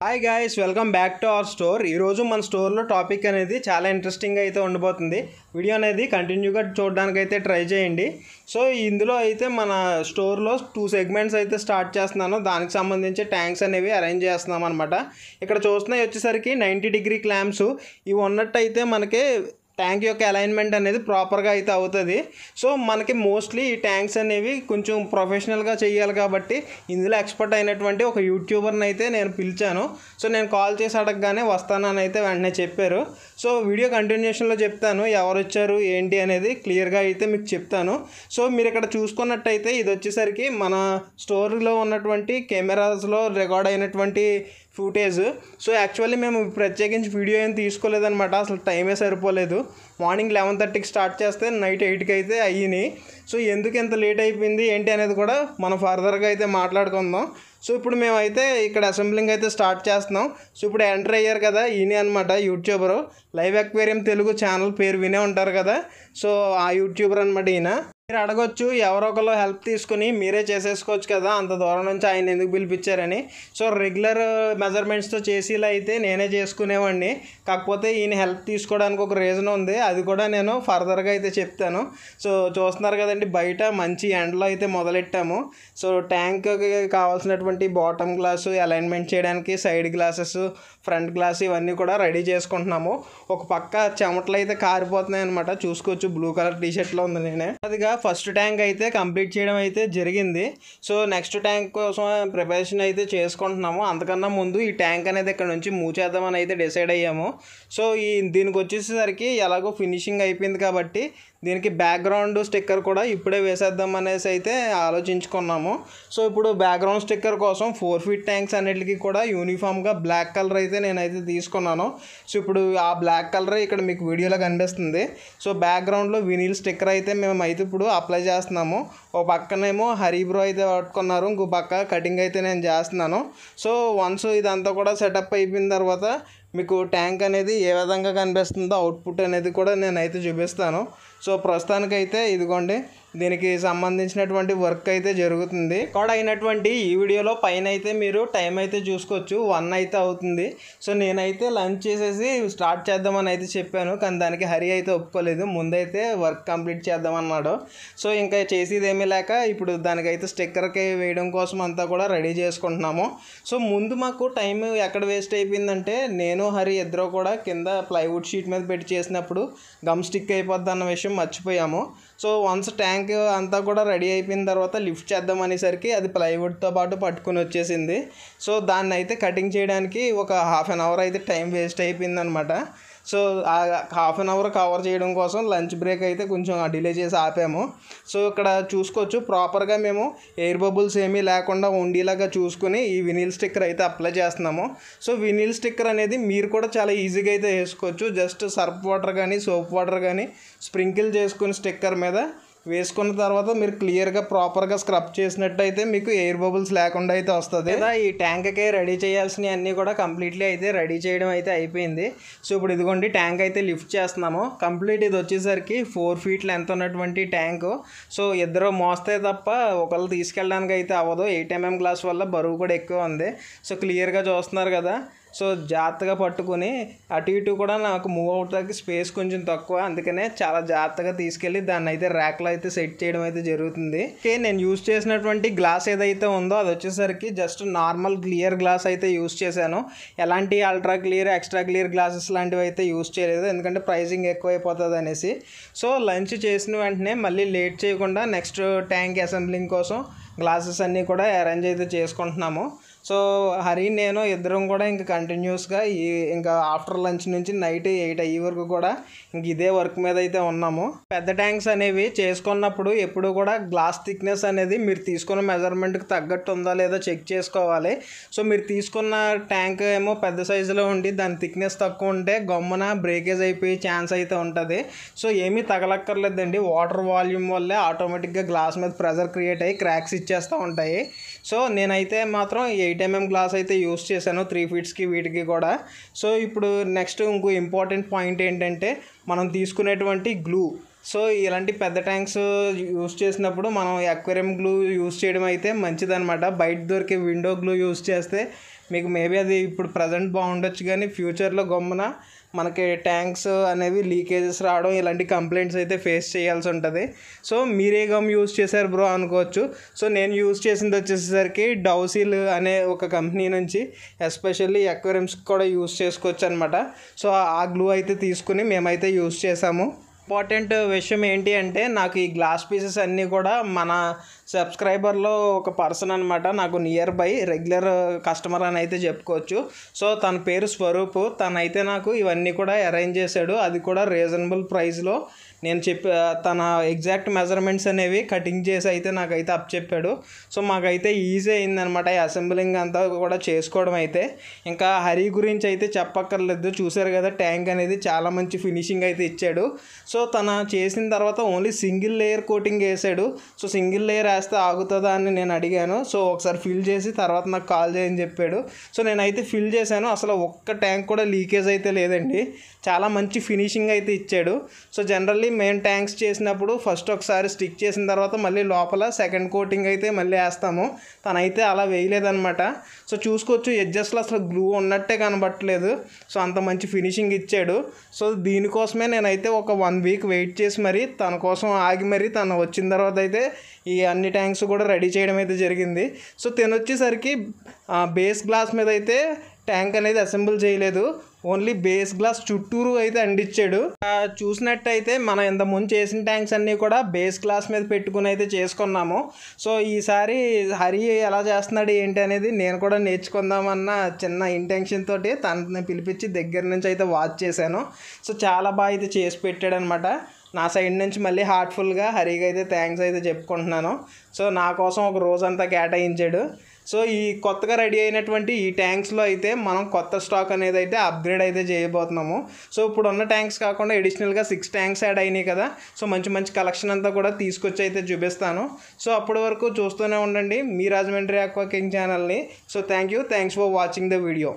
Hi guys, welcome back to our store. ఈరోజు మన స్టోర్లో టాపిక్ అనేది చాలా ఇంట్రెస్టింగ్గా అయితే ఉండబోతుంది. వీడియో అనేది కంటిన్యూగా చూడడానికి అయితే ట్రై చేయండి. సో ఇందులో అయితే మన స్టోర్లో 2 సెగ్మెంట్స్ అయితే స్టార్ట్ చేస్తున్నాను. దానికి సంబంధించి ట్యాంక్స్ అనేవి అరేంజ్ చేస్తున్నాం అనమాట. ఇక్కడ చూస్తున్నాయి వచ్చేసరికి 90 డిగ్రీ క్లాంప్స్ ఇవి ఉన్నట్టయితే మనకి ట్యాంక్ యొక్క అలైన్మెంట్ అనేది ప్రాపర్గా అయితే అవుతుంది. సో మనకి మోస్ట్లీ ఈ ట్యాంక్స్ అనేవి కొంచెం ప్రొఫెషనల్గా చేయాలి కాబట్టి ఇందులో ఎక్స్పర్ట్ అయినటువంటి ఒక యూట్యూబర్ని అయితే నేను పిలిచాను. సో నేను కాల్ చేసి అడగగానే వస్తానని అయితే వెంటనే చెప్పారు. సో వీడియో కంటిన్యూషన్లో చెప్తాను ఎవరు వచ్చారు ఏంటి అనేది క్లియర్గా అయితే మీకు చెప్తాను. సో మీరు ఇక్కడ చూసుకున్నట్టయితే ఇది వచ్చేసరికి మన స్టోర్లో ఉన్నటువంటి కెమెరాస్లో రికార్డ్ అయినటువంటి ఫుటేజ్. సో యాక్చువల్లీ మేము ప్రత్యేకించి వీడియో ఏం తీసుకోలేదన్నమాట. అసలు టైమే సరిపోలేదు. మార్నింగ్ 11:30కి స్టార్ట్ చేస్తే నైట్ 8కి అయితే అయ్యినాయి. సో ఎందుకు ఎంత లేట్ అయిపోయింది ఏంటి అనేది కూడా మనం ఫర్దర్గా అయితే మాట్లాడుకుందాం. సో ఇప్పుడు మేమైతే ఇక్కడ అసెంబ్లింగ్ అయితే స్టార్ట్ చేస్తున్నాం. సో ఇప్పుడు ఎంటర్ అయ్యారు కదా, ఈయన అనమాట YouTuber. Live aquarium Telugu channel పేరు వినే ఉంటారు కదా. సో ఆ యూట్యూబర్ అనమాట ఈయన. మీరు అడగొచ్చు ఎవరో ఒకరు హెల్ప్ తీసుకుని మీరే చేసేసుకోవచ్చు కదా, అంత దూరం నుంచి ఆయన ఎందుకు పిలిపించారని. సో రెగ్యులర్ మెజర్మెంట్స్తో చేసేలా అయితే నేనే చేసుకునేవాడిని. కాకపోతే ఈయన హెల్ప్ తీసుకోవడానికి ఒక రీజన్ ఉంది, అది కూడా నేను ఫర్దర్గా అయితే చెప్తాను. సో చూస్తున్నారు కదండి, బయట మంచి ఎండలో అయితే మొదలెట్టాము. సో ట్యాంక్కి కావాల్సినటువంటి బాటమ్ గ్లాసు అలైన్మెంట్ చేయడానికి సైడ్ గ్లాసెస్, ఫ్రంట్ గ్లాస్ ఇవన్నీ కూడా రెడీ చేసుకుంటున్నాము. ఒక పక్క చెమటలు అయితే కారిపోతున్నాయి అనమాట. చూసుకోవచ్చు, బ్లూ కలర్ టీషర్ట్లో ఉంది నేనే. అదిగా ఫస్ట్ ట్యాంక్ అయితే కంప్లీట్ చేయడం అయితే జరిగింది. సో నెక్స్ట్ ట్యాంక్ కోసం ప్రిపరేషన్ అయితే చేసుకుంటున్నాము. అంతకన్నా ముందు ఈ ట్యాంక్ అనేది ఇక్కడ నుంచి మూవ్ చేద్దామని అయితే డిసైడ్ అయ్యాము. సో దీనికి వచ్చేసరికి ఎలాగో ఫినిషింగ్ అయిపోయింది కాబట్టి దీనికి బ్యాక్గ్రౌండ్ స్టిక్కర్ కూడా ఇప్పుడే వేసేద్దాం అనేసి అయితే ఆలోచించుకున్నాము. సో ఇప్పుడు బ్యాక్గ్రౌండ్ స్టిక్కర్ కోసం 4 ఫీట్ ట్యాంక్స్ అన్నిటికీ కూడా యూనిఫామ్గా బ్లాక్ కలర్ అయితే నేనైతే తీసుకున్నాను. సో ఇప్పుడు ఆ బ్లాక్ కలర్ ఇక్కడ మీకు వీడియోలో కనిపిస్తుంది. సో బ్యాక్గ్రౌండ్లో వినిల్ స్టిక్కర్ అయితే మేము అయితే ఇప్పుడు అప్లై చేస్తున్నాము. ఒక పక్కనేమో హరిబ్రో అయితే పట్టుకున్నారు, ఇంకో పక్క కటింగ్ అయితే నేను చేస్తున్నాను. సో వన్స్ ఇదంతా కూడా సెటప్ అయిపోయిన తర్వాత మీకు ట్యాంక్ అనేది ఏ విధంగా కనిపిస్తుందో అవుట్పుట్ అనేది కూడా నేనైతే చూపిస్తాను. సో ప్రస్తుతానికైతే ఇదిగోండి, దీనికి సంబంధించినటువంటి వర్క్ అయితే జరుగుతుంది. రికార్డ్ అయినటువంటి ఈ వీడియోలో పైన అయితే మీరు టైం అయితే చూసుకోవచ్చు, 1 అయితే అవుతుంది. సో నేనైతే లంచ్ చేసేసి స్టార్ట్ చేద్దామని అయితే చెప్పాను, కానీ దానికి హరి అయితే ఒప్పుకోలేదు. ముందైతే వర్క్ కంప్లీట్ చేద్దామన్నాడు. సో ఇంకా చేసేది ఏమీ లేక ఇప్పుడు దానికైతే స్టిక్కర్కి వేయడం కోసం అంతా కూడా రెడీ చేసుకుంటున్నాము. సో ముందు మాకు టైం ఎక్కడ వేస్ట్ అయిపోయిందంటే, నేను హరి ఇద్దరు కూడా కింద ప్లైవుడ్ షీట్ మీద పెట్టి చేసినప్పుడు గమ్ స్టిక్ అయిపోద్ది అన్న విషయం మర్చిపోయాము. సో వన్స్ ట్యాంక్ అంతా కూడా రెడీ అయిపోయిన తర్వాత లిఫ్ట్ చేద్దాం అనేసరికి అది ప్లైవుడ్తో పాటు పట్టుకుని వచ్చేసింది. సో దాన్ని అయితే కటింగ్ చేయడానికి ఒక హాఫ్ అన్ అవర్ అయితే టైం వేస్ట్ అయిపోయింది అనమాట. సో ఆ హాఫ్ అన్ అవర్ కవర్ చేయడం కోసం లంచ్ బ్రేక్ అయితే కొంచెం డిలే చేసి ఆపాము. సో ఇక్కడ చూసుకోవచ్చు, ప్రాపర్గా మేము ఎయిర్ బబుల్స్ ఏమీ లేకుండా ఉండేలాగా చూసుకుని ఈ వినిల్ స్టిక్కర్ అయితే అప్లై చేస్తున్నాము. సో వినిల్ స్టిక్కర్ అనేది మీరు కూడా చాలా ఈజీగా అయితే వేసుకోవచ్చు. జస్ట్ సర్ఫ్ వాటర్ కానీ సోప్ వాటర్ కానీ స్ప్రింకిల్ చేసుకుని స్టిక్కర్ మీద వేసుకున్న తర్వాత మీరు క్లియర్గా ప్రాపర్గా స్క్రబ్ చేసినట్టయితే మీకు ఎయిర్ బబుల్స్ లేకుండా అయితే వస్తుంది. ఈ ట్యాంక్కి రెడీ చేయాల్సినవి అన్నీ కూడా కంప్లీట్లీ అయితే రెడీ చేయడం అయితే అయిపోయింది. సో ఇప్పుడు ఇదిగోండి ట్యాంక్ అయితే లిఫ్ట్ చేస్తున్నాము. కంప్లీట్ ఇది వచ్చేసరికి 4 ఫీట్ లెంత్ ఉన్నటువంటి ట్యాంకు. సో ఇద్దరు మోస్తే తప్ప ఒకళ్ళు తీసుకెళ్ళడానికి అయితే అవ్వదు. 8 mm గ్లాస్ వల్ల బరువు కూడా ఎక్కువ ఉంది. సో క్లియర్గా చూస్తున్నారు కదా. సో జాగ్రత్తగా పట్టుకుని అటు ఇటు కూడా నాకు మూవ్ అవడానికి స్పేస్ కొంచెం తక్కువ, అందుకనే చాలా జాగ్రత్తగా తీసుకెళ్ళి దాన్ని అయితే ర్యాక్లో అయితే సెట్ చేయడం అయితే జరుగుతుంది. నేను యూజ్ చేసినటువంటి గ్లాస్ ఏదైతే ఉందో అది వచ్చేసరికి జస్ట్ నార్మల్ క్లియర్ గ్లాస్ అయితే యూజ్ చేశాను. ఎలాంటి ultra clear, extra clear glasses లాంటివి అయితే యూజ్ చేయలేదు, ఎందుకంటే ప్రైసింగ్ ఎక్కువైపోతుంది అనేసి. సో లంచ్ చేసిన వెంటనే మళ్ళీ లేట్ చేయకుండా నెక్స్ట్ ట్యాంక్ అసెంబ్లింగ్ కోసం గ్లాసెస్ అన్నీ కూడా అరేంజ్ అయితే చేసుకుంటున్నాము. సో హరి నేను ఇద్దరం కూడా ఇంకా కంటిన్యూస్గా ఇంకా ఆఫ్టర్ లంచ్ నుంచి నైట్ 8 అయ్యే వరకు కూడా ఇంక ఇదే వర్క్ మీద అయితే ఉన్నాము. పెద్ద ట్యాంక్స్ అనేవి చేసుకున్నప్పుడు ఎప్పుడు కూడా గ్లాస్ థిక్నెస్ అనేది మీరు తీసుకున్న మెజర్మెంట్కి తగ్గట్టు ఉందా లేదా చెక్ చేసుకోవాలి. సో మీరు తీసుకున్న ట్యాంక్ ఏమో పెద్ద సైజులో ఉండి దాని థిక్నెస్ తక్కువ ఉంటే గమ్మున బ్రేకేజ్ అయిపోయే ఛాన్స్ అయితే ఉంటుంది. సో ఏమీ తగలక్కర్లేదండి, వాటర్ వాల్యూమ్ వల్లే ఆటోమేటిక్గా గ్లాస్ మీద ప్రెజర్ క్రియేట్ అయ్యి క్రాక్స్ ఇచ్చేస్తూ ఉంటాయి. సో నేనైతే మాత్రం 8 mm గ్లాస్ అయితే యూస్ చేశాను 3 ఫీట్స్కి వీటికి కూడా. సో ఇప్పుడు నెక్స్ట్ ఇంకో ఇంపార్టెంట్ పాయింట్ ఏంటంటే మనం తీసుకునేటువంటి గ్లూ. సో ఇలాంటి పెద్ద ట్యాంక్స్ యూస్ చేసినప్పుడు మనం అక్వేరియం గ్లూ యూస్ చేయడం అయితే మంచిదన్నమాట. బయట దొరికే విండో గ్లూ యూస్ చేస్తే మీకు మేబీ అది ఇప్పుడు ప్రజెంట్ బాగుండొచ్చు, కానీ ఫ్యూచర్లో గమ్మున మనకి ట్యాంక్స్ అనేవి లీకేజెస్ రావడం ఇలాంటి కంప్లైంట్స్ అయితే ఫేస్ చేయాల్సి ఉంటుంది. సో మీరే గమ్ యూస్ చేశారు బ్రో అనుకోవచ్చు. సో నేను యూస్ చేసింది వచ్చేసరికి డౌసిల్ అనే ఒక కంపెనీ నుంచి ఎస్పెషల్లీ అక్వేరియంస్కి కూడా యూస్ చేసుకోవచ్చు అనమాట. సో ఆ గ్లూ అయితే తీసుకుని మేమైతే యూస్ చేసాము. ఇంపార్టెంట్ విషయం ఏంటి అంటే నాకు ఈ గ్లాస్ పీసెస్ అన్నీ కూడా మన సబ్స్క్రైబర్లో ఒక పర్సన్ అనమాట, నాకు నియర్ బై రెగ్యులర్ కస్టమర్ అని అయితే చెప్పుకోవచ్చు. సో తన పేరు స్వరూప్. తనైతే నాకు ఇవన్నీ కూడా అరేంజ్ చేశాడు, అది కూడా రీజనబుల్ ప్రైస్లో. నేను తన ఎగ్జాక్ట్ మెజర్మెంట్స్ అనేవి కటింగ్ చేసి అయితే నాకైతే అప్ చెప్పాడు. సో మాకైతే ఈజీ అయిందనమాట ఈ అసెంబ్లింగ్ అంతా కూడా చేసుకోవడం అయితే. ఇంకా హరి గురించి అయితే చెప్పక్కర్లేదు, చూసారు కదా ట్యాంక్ అనేది చాలా మంచి ఫినిషింగ్ అయితే ఇచ్చాడు. సో తన చేసిన తర్వాత ఓన్లీ సింగిల్ లేయర్ కోటింగ్ వేసాడు. సో సింగిల్ లేయర్ వేస్తే ఆగుతుందా అని నేను అడిగాను. సో ఒకసారి ఫిల్ చేసి తర్వాత నాకు కాల్ చేయని చెప్పాడు. సో నేనైతే ఫిల్ చేశాను, అసలు ఒక్క ట్యాంక్ కూడా లీకేజ్ అయితే లేదండి. చాలా మంచి ఫినిషింగ్ అయితే ఇచ్చాడు. సో జనరల్లీ మేము ట్యాంక్స్ చేసినప్పుడు ఫస్ట్ ఒకసారి స్టిక్ చేసిన తర్వాత మళ్ళీ లోపల సెకండ్ కోటింగ్ అయితే మళ్ళీ వేస్తాము. తనైతే అలా వేయలేదన్నమాట. సో చూసుకోవచ్చు ఎడ్జస్ట్లో అసలు గ్లూ ఉన్నట్టే కనబట్టలేదు. సో అంత మంచి ఫినిషింగ్ ఇచ్చాడు. సో దీనికోసమే నేనైతే ఒక 1 వీక్ వెయిట్ చేసి మరి తన కోసం ఆగి మరి తను వచ్చిన తర్వాత అయితే ఈ అన్ని ట్యాంక్స్ కూడా రెడీ చేయడం అయితే జరిగింది. సో వచ్చేసరికి బేస్ గ్లాస్ మీద అయితే ట్యాంక్ అనేది అసెంబుల్ చేయలేదు, ఓన్లీ బేస్ గ్లాస్ చుట్టూరు అయితే అంటించాడు. చూసినట్టయితే మనం ఇంతకుముందు చేసిన ట్యాంక్స్ అన్నీ కూడా బేస్ గ్లాస్ మీద పెట్టుకుని అయితే చేసుకున్నాము. సో ఈసారి హరి ఎలా చేస్తున్నాడు ఏంటి అనేది నేను కూడా నేర్చుకుందామన్న చిన్న ఇంటెన్షన్ తోటి తనని పిలిపించి దగ్గర నుంచి అయితే వాచ్ చేశాను. సో చాలా బాగా అయితే చేసి పెట్టాడనమాట. నా సైడ్ నుంచి మళ్ళీ హార్ట్ఫుల్గా హరికి అయితే థ్యాంక్స్ అయితే చెప్పుకుంటున్నాను. సో నా కోసం ఒక రోజంతా కేటాయించాడు. సో ఈ కొత్తగా రెడీ అయినటువంటి ఈ ట్యాంక్స్లో అయితే మనం కొత్త స్టాక్ అనేది అయితే అప్గ్రేడ్ అయితే చేయబోతున్నాము. సో ఇప్పుడు ఉన్న ట్యాంక్స్ కాకుండా ఎడిషనల్గా 6 ట్యాంక్స్ యాడ్ అయినాయి కదా. సో మంచి మంచి కలెక్షన్ అంతా కూడా తీసుకొచ్చి అయితే చూపిస్తాను. సో అప్పటి వరకు చూస్తూనే ఉండండి మీ రాజమండ్రి ఆక్వా కింగ్ ఛానల్ని. So thanks for watching the video.